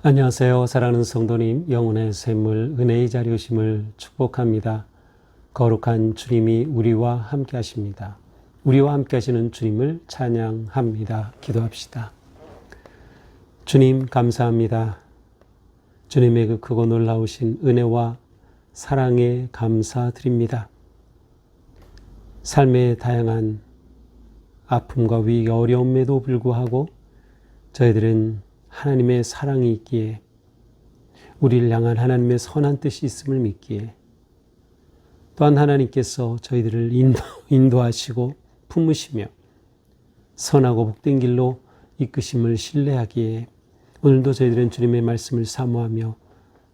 안녕하세요. 사랑하는 성도님, 영혼의 샘물, 은혜의 자리 오심을 축복합니다. 거룩한 주님이 우리와 함께 하십니다. 우리와 함께 하시는 주님을 찬양합니다. 기도합시다. 주님 감사합니다. 주님의 그 크고 놀라우신 은혜와 사랑에 감사드립니다. 삶의 다양한 아픔과 위기, 어려움에도 불구하고 저희들은 하나님의 사랑이 있기에, 우리를 향한 하나님의 선한 뜻이 있음을 믿기에, 또한 하나님께서 저희들을 인도하시고 품으시며 선하고 복된 길로 이끄심을 신뢰하기에 오늘도 저희들은 주님의 말씀을 사모하며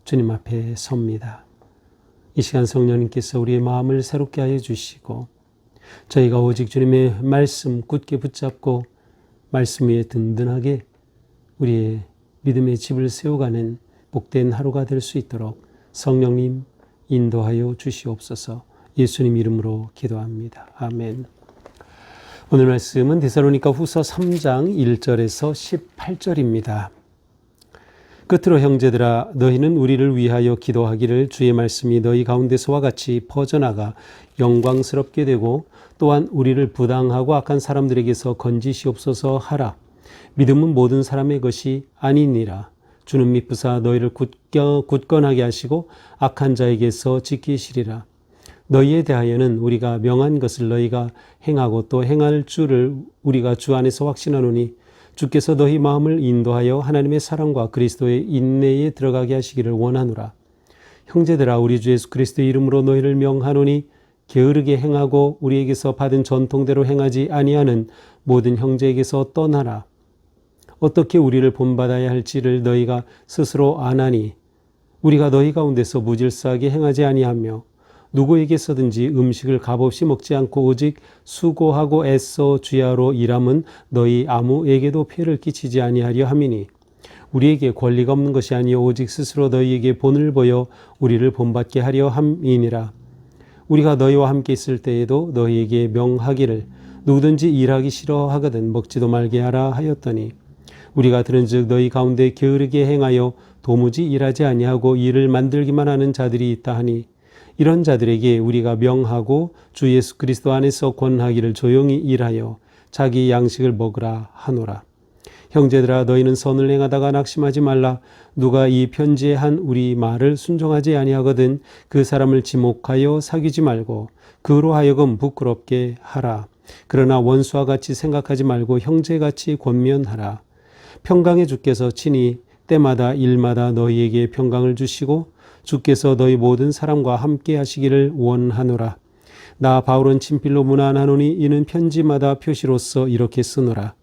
주님 앞에 섭니다. 이 시간 성령님께서 우리의 마음을 새롭게 하여 주시고 저희가 오직 주님의 말씀 굳게 붙잡고 말씀 위에 든든하게 우리의 믿음의 집을 세워가는 복된 하루가 될 수 있도록 성령님 인도하여 주시옵소서. 예수님 이름으로 기도합니다. 아멘. 오늘 말씀은 데살로니가 후서 3장 1절에서 18절입니다. 끝으로 형제들아, 너희는 우리를 위하여 기도하기를, 주의 말씀이 너희 가운데서와 같이 퍼져나가 영광스럽게 되고 또한 우리를 부당하고 악한 사람들에게서 건지시옵소서 하라. 믿음은 모든 사람의 것이 아니니라. 주는 미쁘사 너희를 굳건하게 하시고 악한 자에게서 지키시리라. 너희에 대하여는 우리가 명한 것을 너희가 행하고 또 행할 줄을 우리가 주 안에서 확신하노니, 주께서 너희 마음을 인도하여 하나님의 사랑과 그리스도의 인내에 들어가게 하시기를 원하노라. 형제들아, 우리 주 예수 그리스도의 이름으로 너희를 명하노니, 게으르게 행하고 우리에게서 받은 전통대로 행하지 아니하는 모든 형제에게서 떠나라. 어떻게 우리를 본받아야 할지를 너희가 스스로 아나니, 우리가 너희 가운데서 무질서하게 행하지 아니하며 누구에게서든지 음식을 값없이 먹지 않고 오직 수고하고 애써 주야로 일함은 너희 아무에게도 폐를 끼치지 아니하려 함이니, 우리에게 권리가 없는 것이 아니요 오직 스스로 너희에게 본을 보여 우리를 본받게 하려 함이니라. 우리가 너희와 함께 있을 때에도 너희에게 명하기를, 누구든지 일하기 싫어하거든 먹지도 말게 하라 하였더니, 우리가 들은즉 너희 가운데 게으르게 행하여 도무지 일하지 아니하고 일을 만들기만 하는 자들이 있다 하니, 이런 자들에게 우리가 명하고 주 예수 그리스도 안에서 권하기를 조용히 일하여 자기 양식을 먹으라 하노라. 형제들아, 너희는 선을 행하다가 낙심하지 말라. 누가 이 편지에 한 우리 말을 순종하지 아니하거든 그 사람을 지목하여 사귀지 말고 그로 하여금 부끄럽게 하라. 그러나 원수와 같이 생각하지 말고 형제같이 권면하라. 평강의 주께서 친히 때마다 일마다 너희에게 평강을 주시고 주께서 너희 모든 사람과 함께 하시기를 원하노라. 나 바울은 친필로 문안하노니 이는 편지마다 표시로서 이렇게 쓰노라.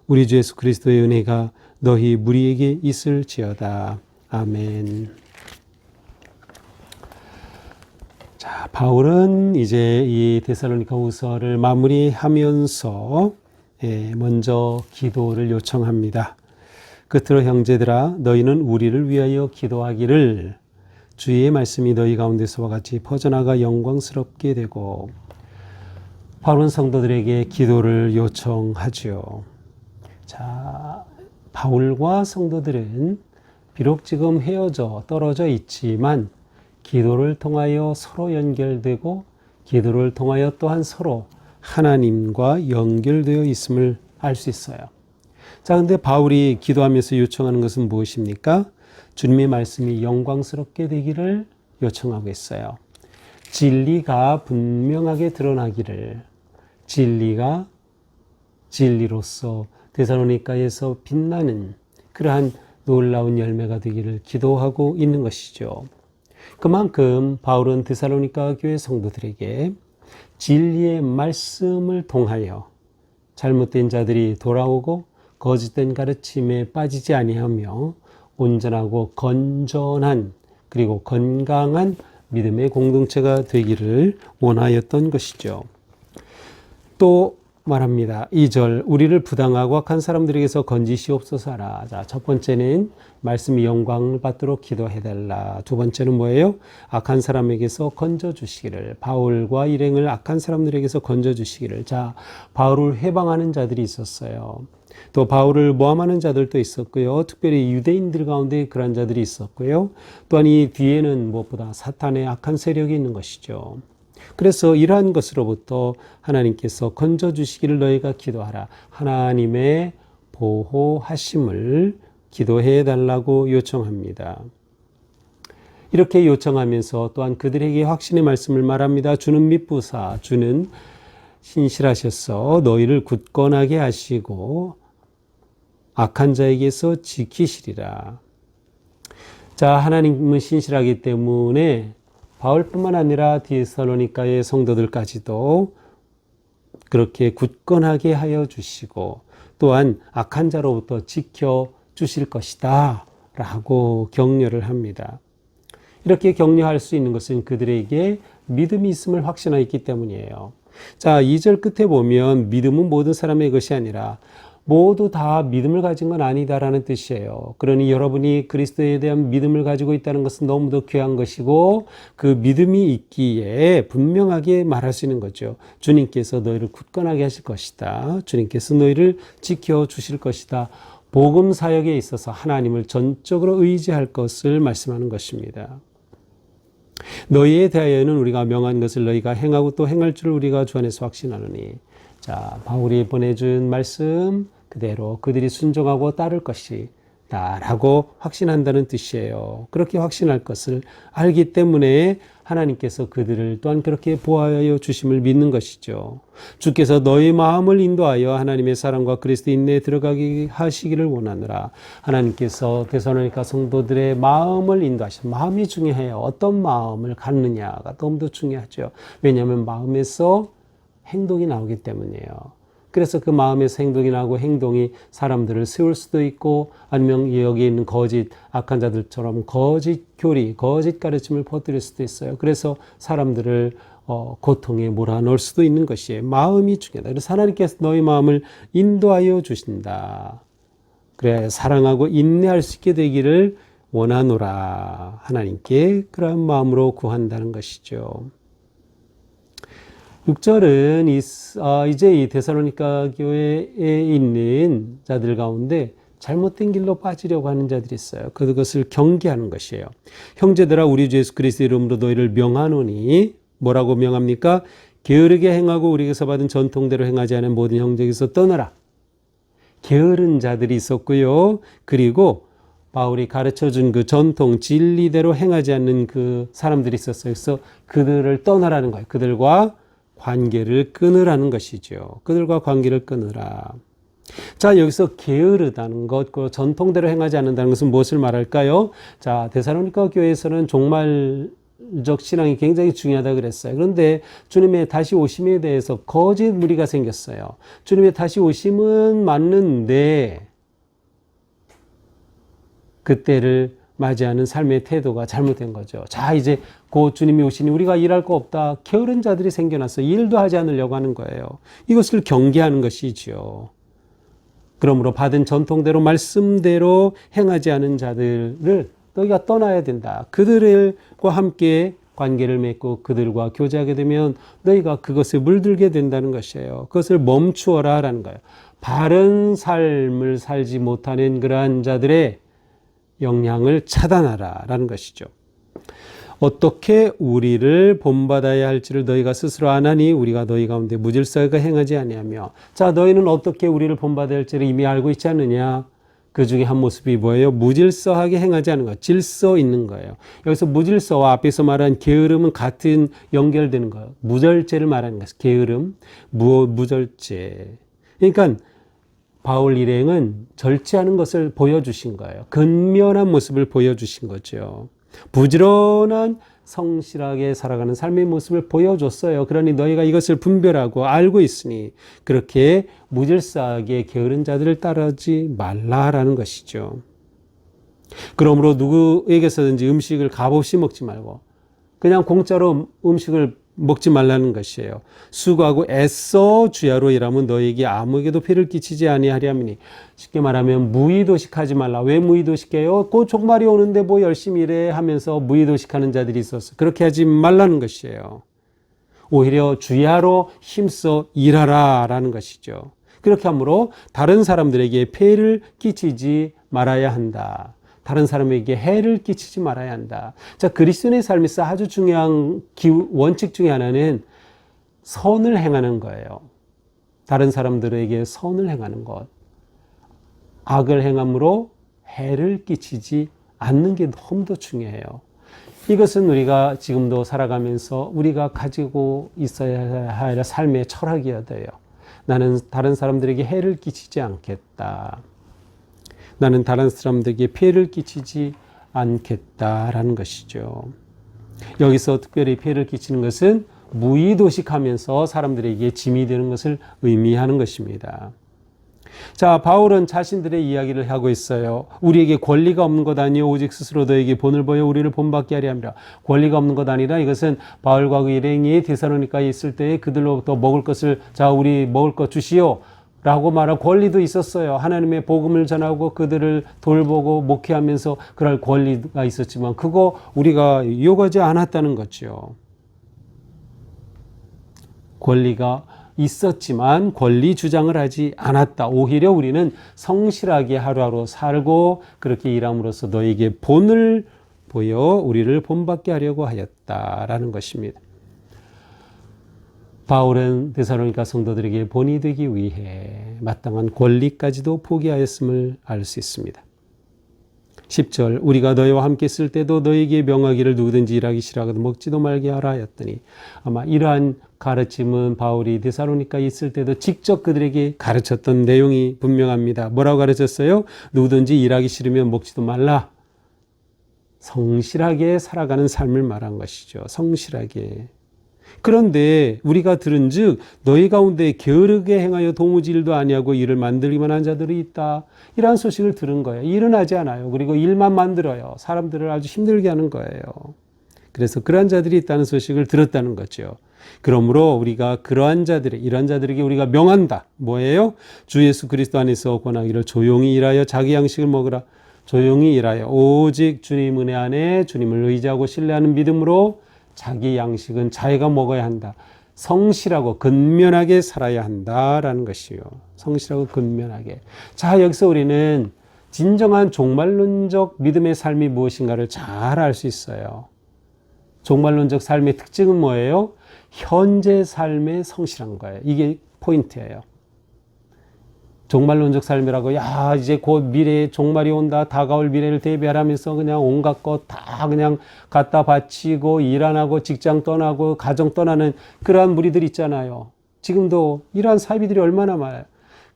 우리 주 예수 그리스도의 은혜가 너희 무리에게 있을지어다. 아멘. 자, 바울은 이제 이 데살로니가 후서를 마무리하면서 먼저 기도를 요청합니다. 끝으로 형제들아, 너희는 우리를 위하여 기도하기를, 주의 말씀이 너희 가운데서와 같이 퍼져나가 영광스럽게 되고. 바울은 성도들에게 기도를 요청하죠. 자, 바울과 성도들은 비록 지금 헤어져 떨어져 있지만 기도를 통하여 서로 연결되고 기도를 통하여 또한 서로 하나님과 연결되어 있음을 알 수 있어요. 자, 근데 바울이 기도하면서 요청하는 것은 무엇입니까? 주님의 말씀이 영광스럽게 되기를 요청하고 있어요. 진리가 분명하게 드러나기를, 진리가 진리로서 데살로니가에서 빛나는 그러한 놀라운 열매가 되기를 기도하고 있는 것이죠. 그만큼 바울은 데살로니가 교회 성도들에게 진리의 말씀을 통하여 잘못된 자들이 돌아오고 거짓된 가르침에 빠지지 아니하며 온전하고 건전한 그리고 건강한 믿음의 공동체가 되기를 원하였던 것이죠. 또 말합니다. 2절, 우리를 부당하고 악한 사람들에게서 건지시옵소서라. 자, 첫 번째는 말씀이 영광을 받도록 기도해달라. 두 번째는 뭐예요? 악한 사람에게서 건져주시기를. 바울과 일행을 악한 사람들에게서 건져주시기를. 자, 바울을 해방하는 자들이 있었어요. 또 바울을 모함하는 자들도 있었고요. 특별히 유대인들 가운데 그런 자들이 있었고요. 또한 이 뒤에는 무엇보다 사탄의 악한 세력이 있는 것이죠. 그래서 이러한 것으로부터 하나님께서 건져주시기를 너희가 기도하라. 하나님의 보호하심을 기도해 달라고 요청합니다. 이렇게 요청하면서 또한 그들에게 확신의 말씀을 말합니다. 주는 미쁘사, 주는 신실하셔서 너희를 굳건하게 하시고 악한 자에게서 지키시리라. 자, 하나님은 신실하기 때문에 바울뿐만 아니라 데살로니가의 성도들까지도 그렇게 굳건하게 하여 주시고 또한 악한 자로부터 지켜 주실 것이다 라고 격려를 합니다. 이렇게 격려할 수 있는 것은 그들에게 믿음이 있음을 확신하였기 때문이에요. 자, 2절 끝에 보면 믿음은 모든 사람의 것이 아니라 모두 다 믿음을 가진 건 아니다라는 뜻이에요. 그러니 여러분이 그리스도에 대한 믿음을 가지고 있다는 것은 너무도 귀한 것이고 그 믿음이 있기에 분명하게 말할 수 있는 거죠. 주님께서 너희를 굳건하게 하실 것이다. 주님께서 너희를 지켜주실 것이다. 복음 사역에 있어서 하나님을 전적으로 의지할 것을 말씀하는 것입니다. 너희에 대하여는 우리가 명한 것을 너희가 행하고 또 행할 줄 우리가 주 안에서 확신하노니. 자, 바울이 보내준 말씀 그대로 그들이 순종하고 따를 것이다 라고 확신한다는 뜻이에요. 그렇게 확신할 것을 알기 때문에 하나님께서 그들을 또한 그렇게 보호하여 주심을 믿는 것이죠. 주께서 너희 마음을 인도하여 하나님의 사랑과 그리스도 인내에 들어가게 하시기를 원하노라. 하나님께서 데살로니가 성도들의 마음을 인도하셔. 마음이 중요해요. 어떤 마음을 갖느냐가 너무도 중요하죠. 왜냐하면 마음에서 행동이 나오기 때문이에요. 그래서 그 마음에서 행동이 나고 행동이 사람들을 세울 수도 있고 아니면 여기 있는 거짓 악한 자들처럼 거짓 교리, 거짓 가르침을 퍼뜨릴 수도 있어요. 그래서 사람들을 고통에 몰아넣을 수도 있는 것이에요. 마음이 중요하다. 그래서 하나님께서 너희 마음을 인도하여 주신다. 그래 사랑하고 인내할 수 있게 되기를 원하노라. 하나님께 그런 마음으로 구한다는 것이죠. 6절은 이제 이 데살로니가 교회에 있는 자들 가운데 잘못된 길로 빠지려고 하는 자들이 있어요. 그것을 경계하는 것이에요. 형제들아 우리 주 예수 그리스도의 이름으로 너희를 명하노니 뭐라고 명합니까? 게으르게 행하고 우리에게서 받은 전통대로 행하지 않은 모든 형제에게서 떠나라. 게으른 자들이 있었고요. 그리고 바울이 가르쳐준 그 전통 진리대로 행하지 않는 그 사람들이 있었어요. 그래서 그들을 떠나라는 거예요. 그들과 관계를 끊으라는 것이죠. 그들과 관계를 끊으라. 자, 여기서 게으르다는 것, 그 전통대로 행하지 않는다는 것은 무엇을 말할까요? 자, 데살로니가 교회에서는 종말적 신앙이 굉장히 중요하다 그랬어요. 그런데 주님의 다시 오심에 대해서 거짓 무리가 생겼어요. 주님의 다시 오심은 맞는데 그때를 맞이하는 삶의 태도가 잘못된 거죠. 자, 이제 곧 주님이 오시니 우리가 일할 거 없다. 게으른 자들이 생겨났어. 일도 하지 않으려고 하는 거예요. 이것을 경계하는 것이지요. 그러므로 받은 전통대로 말씀대로 행하지 않은 자들을 너희가 떠나야 된다. 그들과 함께 관계를 맺고 그들과 교제하게 되면 너희가 그것에 물들게 된다는 것이에요. 그것을 멈추어라 라는 거예요. 바른 삶을 살지 못하는 그러한 자들의 영향을 차단하라 라는 것이죠. 어떻게 우리를 본받아야 할지를 너희가 스스로 아나니 우리가 너희 가운데 무질서하게 행하지 아니하며. 자, 너희는 어떻게 우리를 본받아야 할지를 이미 알고 있지 않느냐. 그 중에 한 모습이 뭐예요? 무질서하게 행하지 않는 것. 질서 있는 거예요. 여기서 무질서와 앞에서 말한 게으름은 같은 연결되는 거예요. 무절제를 말하는 것이에요. 게으름, 무절제. 그러니까 바울 일행은 절제하는 것을 보여주신 거예요. 근면한 모습을 보여주신 거죠. 부지런한 성실하게 살아가는 삶의 모습을 보여줬어요. 그러니 너희가 이것을 분별하고 알고 있으니 그렇게 무질서하게 게으른 자들을 따르지 말라라는 것이죠. 그러므로 누구에게서든지 음식을 값없이 먹지 말고 그냥 공짜로 음식을 먹지 말라는 것이에요. 수고하고 애써 주야로 일하면 너에게 아무에게도 피를 끼치지 아니하리함이니. 쉽게 말하면 무의도식하지 말라. 왜 무의도식해요? 그 종말이 오는데 뭐 열심히 일해 하면서 무의도식하는 자들이 있었어. 그렇게 하지 말라는 것이에요. 오히려 주야로 힘써 일하라 라는 것이죠. 그렇게 함으로 다른 사람들에게 폐를 끼치지 말아야 한다. 다른 사람에게 해를 끼치지 말아야 한다. 자, 그리스도인의 삶에서 아주 중요한 원칙 중에 하나는 선을 행하는 거예요. 다른 사람들에게 선을 행하는 것. 악을 행함으로 해를 끼치지 않는 게 너무도 중요해요. 이것은 우리가 지금도 살아가면서 우리가 가지고 있어야 할 삶의 철학이어야 돼요. 나는 다른 사람들에게 해를 끼치지 않겠다. 나는 다른 사람들에게 피해를 끼치지 않겠다라는 것이죠. 여기서 특별히 피해를 끼치는 것은 무의도식하면서 사람들에게 짐이 되는 것을 의미하는 것입니다. 자, 바울은 자신들의 이야기를 하고 있어요. 우리에게 권리가 없는 것 아니요 오직 스스로 너에게 본을 보여 우리를 본받게 하려 함이라. 권리가 없는 것 아니라 이것은 바울과 그 일행이 데살로니가에 있을 때에 그들로부터 먹을 것을 자 우리 먹을 것 주시오 라고 말할 권리도 있었어요. 하나님의 복음을 전하고 그들을 돌보고 목회하면서 그럴 권리가 있었지만 그거 우리가 요구하지 않았다는 거죠. 권리가 있었지만 권리 주장을 하지 않았다. 오히려 우리는 성실하게 하루하루 살고 그렇게 일함으로써 너에게 본을 보여 우리를 본받게 하려고 하였다라는 것입니다. 바울은 데살로니가 성도들에게 본이 되기 위해 마땅한 권리까지도 포기하였음을 알 수 있습니다. 10절 우리가 너희와 함께 있을 때도 너희에게 명하기를 누구든지 일하기 싫어하거든 먹지도 말게 하라 하였더니 아마 이러한 가르침은 바울이 데살로니가에 있을 때도 직접 그들에게 가르쳤던 내용이 분명합니다. 뭐라고 가르쳤어요? 누구든지 일하기 싫으면 먹지도 말라. 성실하게 살아가는 삶을 말한 것이죠. 성실하게. 그런데 우리가 들은즉 너희 가운데 게으르게 행하여 도무지 일도 아니하고 일을 만들기만 한 자들이 있다. 이러한 소식을 들은 거예요. 일은 하지 않아요. 그리고 일만 만들어요. 사람들을 아주 힘들게 하는 거예요. 그래서 그러한 자들이 있다는 소식을 들었다는 거죠. 그러므로 우리가 이러한 자들에게 우리가 명한다. 뭐예요? 주 예수 그리스도 안에서 권하기를 조용히 일하여 자기 양식을 먹으라. 조용히 일하여 오직 주님 은혜 안에 주님을 의지하고 신뢰하는 믿음으로 자기 양식은 자기가 먹어야 한다. 성실하고 근면하게 살아야 한다라는 것이요. 성실하고 근면하게. 자, 여기서 우리는 진정한 종말론적 믿음의 삶이 무엇인가를 잘 알 수 있어요. 종말론적 삶의 특징은 뭐예요? 현재 삶에 성실한 거예요. 이게 포인트예요. 종말론적 삶이라고 이제 곧 미래에 종말이 온다 다가올 미래를 대비하라면서 그냥 온갖 것 다 그냥 갖다 바치고 일 안 하고 직장 떠나고 가정 떠나는 그러한 무리들 있잖아요. 지금도 이러한 사비들이 얼마나 많아요.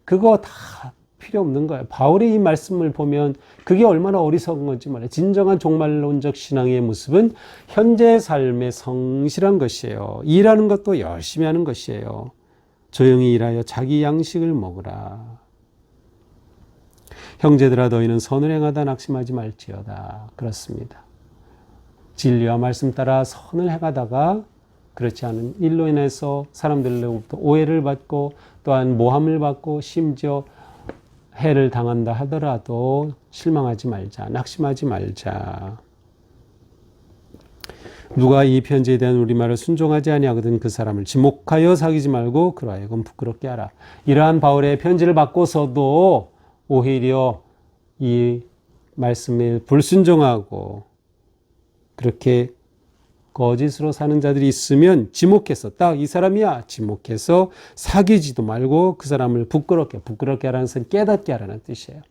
그거 다 필요 없는 거예요. 바울의 이 말씀을 보면 그게 얼마나 어리석은 건지 말이에요. 진정한 종말론적 신앙의 모습은 현재 삶에 성실한 것이에요. 일하는 것도 열심히 하는 것이에요. 조용히 일하여 자기 양식을 먹으라. 형제들아 너희는 선을 행하다 낙심하지 말지어다. 그렇습니다. 진리와 말씀 따라 선을 행하다가 그렇지 않은 일로 인해서 사람들로부터 오해를 받고 또한 모함을 받고 심지어 해를 당한다 하더라도 실망하지 말자. 낙심하지 말자. 누가 이 편지에 대한 우리말을 순종하지 아니하거든 그 사람을 지목하여 사귀지 말고 그로 하여금 부끄럽게 하라. 이러한 바울의 편지를 받고서도 오히려 이 말씀에 불순종하고 그렇게 거짓으로 사는 자들이 있으면 지목해서 딱 이 사람이야 지목해서 사귀지도 말고 그 사람을 부끄럽게 하라는 것은 깨닫게 하라는 뜻이에요.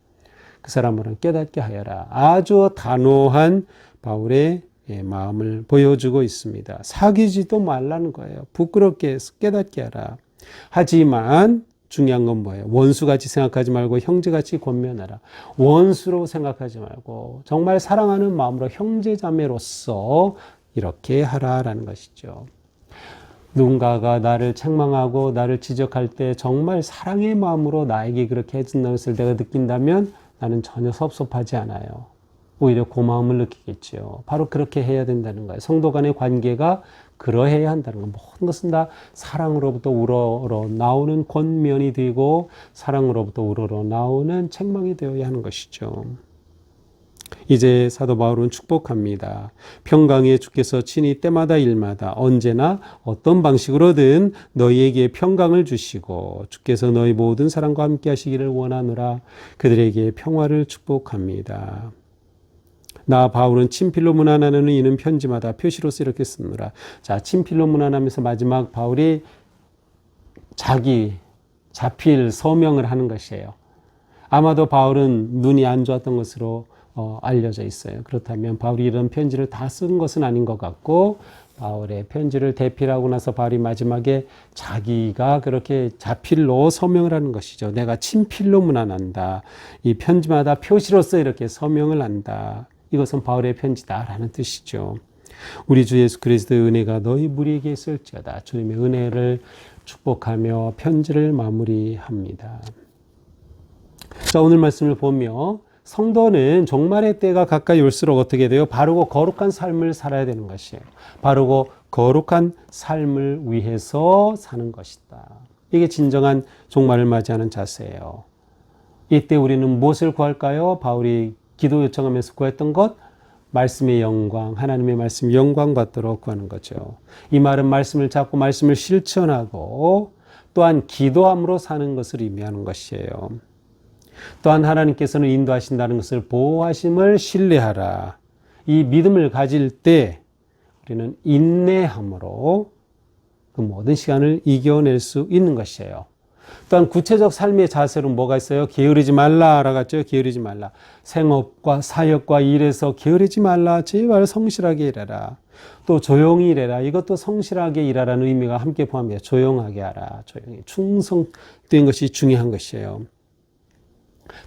그 사람을 깨닫게 하여라. 아주 단호한 바울의 마음을 보여주고 있습니다. 사귀지도 말라는 거예요. 부끄럽게 해서 깨닫게 하라. 하지만 중요한 건 뭐예요? 원수같이 생각하지 말고 형제같이 권면하라. 원수로 생각하지 말고 정말 사랑하는 마음으로 형제자매로서 이렇게 하라라는 것이죠. 누군가가 나를 책망하고 나를 지적할 때 정말 사랑의 마음으로 나에게 그렇게 해준다는 것을 내가 느낀다면 나는 전혀 섭섭하지 않아요. 오히려 고마움을 느끼겠죠. 바로 그렇게 해야 된다는 거예요. 성도 간의 관계가 그러해야 한다는 거. 모든 것은 다 사랑으로부터 우러러 나오는 권면이 되고 사랑으로부터 우러러 나오는 책망이 되어야 하는 것이죠. 이제 사도 바울은 축복합니다. 평강의 주께서 친히 때마다 일마다 언제나 어떤 방식으로든 너희에게 평강을 주시고 주께서 너희 모든 사람과 함께 하시기를 원하노라. 그들에게 평화를 축복합니다. 나 바울은 친필로 문안하는 이는 편지마다 표시로서 이렇게 쓰느라. 자, 친필로 문안하면서 마지막 바울이 자기 자필 서명을 하는 것이에요. 아마도 바울은 눈이 안 좋았던 것으로 알려져 있어요. 그렇다면 바울이 이런 편지를 다 쓴 것은 아닌 것 같고 바울의 편지를 대필하고 나서 바울이 마지막에 자기가 그렇게 자필로 서명을 하는 것이죠. 내가 친필로 문안한다. 이 편지마다 표시로서 이렇게 서명을 한다. 이것은 바울의 편지다라는 뜻이죠. 우리 주 예수 그리스도의 은혜가 너희 무리에게 있을지어다. 주님의 은혜를 축복하며 편지를 마무리합니다. 자, 오늘 말씀을 보며 성도는 종말의 때가 가까이 올수록 어떻게 돼요? 바르고 거룩한 삶을 살아야 되는 것이에요. 바르고 거룩한 삶을 위해서 사는 것이다. 이게 진정한 종말을 맞이하는 자세예요. 이때 우리는 무엇을 구할까요? 바울이 기도 요청하면서 구했던 것, 말씀의 영광, 하나님의 말씀 영광 받도록 구하는 거죠. 이 말은 말씀을 잡고 말씀을 실천하고 또한 기도함으로 사는 것을 의미하는 것이에요. 또한 하나님께서는 인도하신다는 것을 보호하심을 신뢰하라. 이 믿음을 가질 때 우리는 인내함으로 그 모든 시간을 이겨낼 수 있는 것이에요. 또한 구체적 삶의 자세로는 뭐가 있어요? 게으르지 말라 알아갔죠? 게으르지 말라. 생업과 사역과 일에서 게으르지 말라. 제발 성실하게 일해라. 또 조용히 일해라. 이것도 성실하게 일하라는 의미가 함께 포함해요. 조용하게 하라. 조용히. 충성된 것이 중요한 것이에요.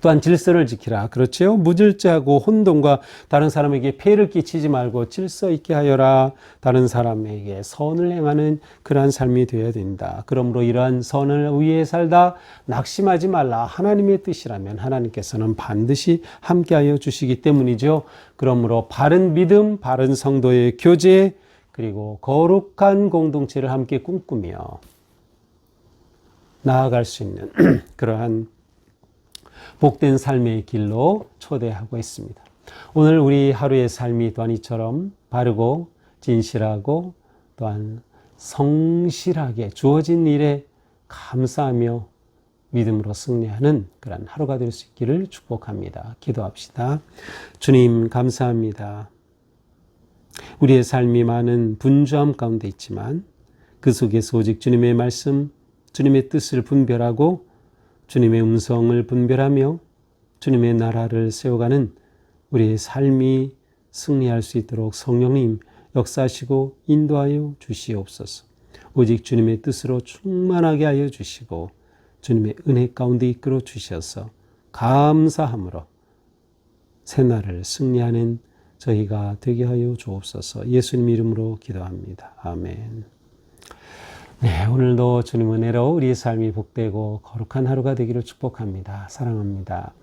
또한 질서를 지키라. 그렇지요? 무질서하고 혼돈과 다른 사람에게 폐를 끼치지 말고 질서 있게 하여라. 다른 사람에게 선을 행하는 그러한 삶이 되어야 된다. 그러므로 이러한 선을 위해 살다 낙심하지 말라. 하나님의 뜻이라면 하나님께서는 반드시 함께하여 주시기 때문이죠. 그러므로 바른 믿음, 바른 성도의 교제, 그리고 거룩한 공동체를 함께 꿈꾸며 나아갈 수 있는 그러한 복된 삶의 길로 초대하고 있습니다. 오늘 우리 하루의 삶이 또한 이처럼 바르고 진실하고 또한 성실하게 주어진 일에 감사하며 믿음으로 승리하는 그런 하루가 될 수 있기를 축복합니다. 기도합시다. 주님 감사합니다. 우리의 삶이 많은 분주함 가운데 있지만 그 속에서 오직 주님의 말씀, 주님의 뜻을 분별하고 주님의 음성을 분별하며 주님의 나라를 세워가는 우리의 삶이 승리할 수 있도록 성령님 역사하시고 인도하여 주시옵소서. 오직 주님의 뜻으로 충만하게 하여 주시고 주님의 은혜 가운데 이끌어 주셔서 감사함으로 새날을 승리하는 저희가 되게 하여 주옵소서. 예수님 이름으로 기도합니다. 아멘. 네, 오늘도 주님 은혜로 우리의 삶이 복되고 거룩한 하루가 되기를 축복합니다. 사랑합니다.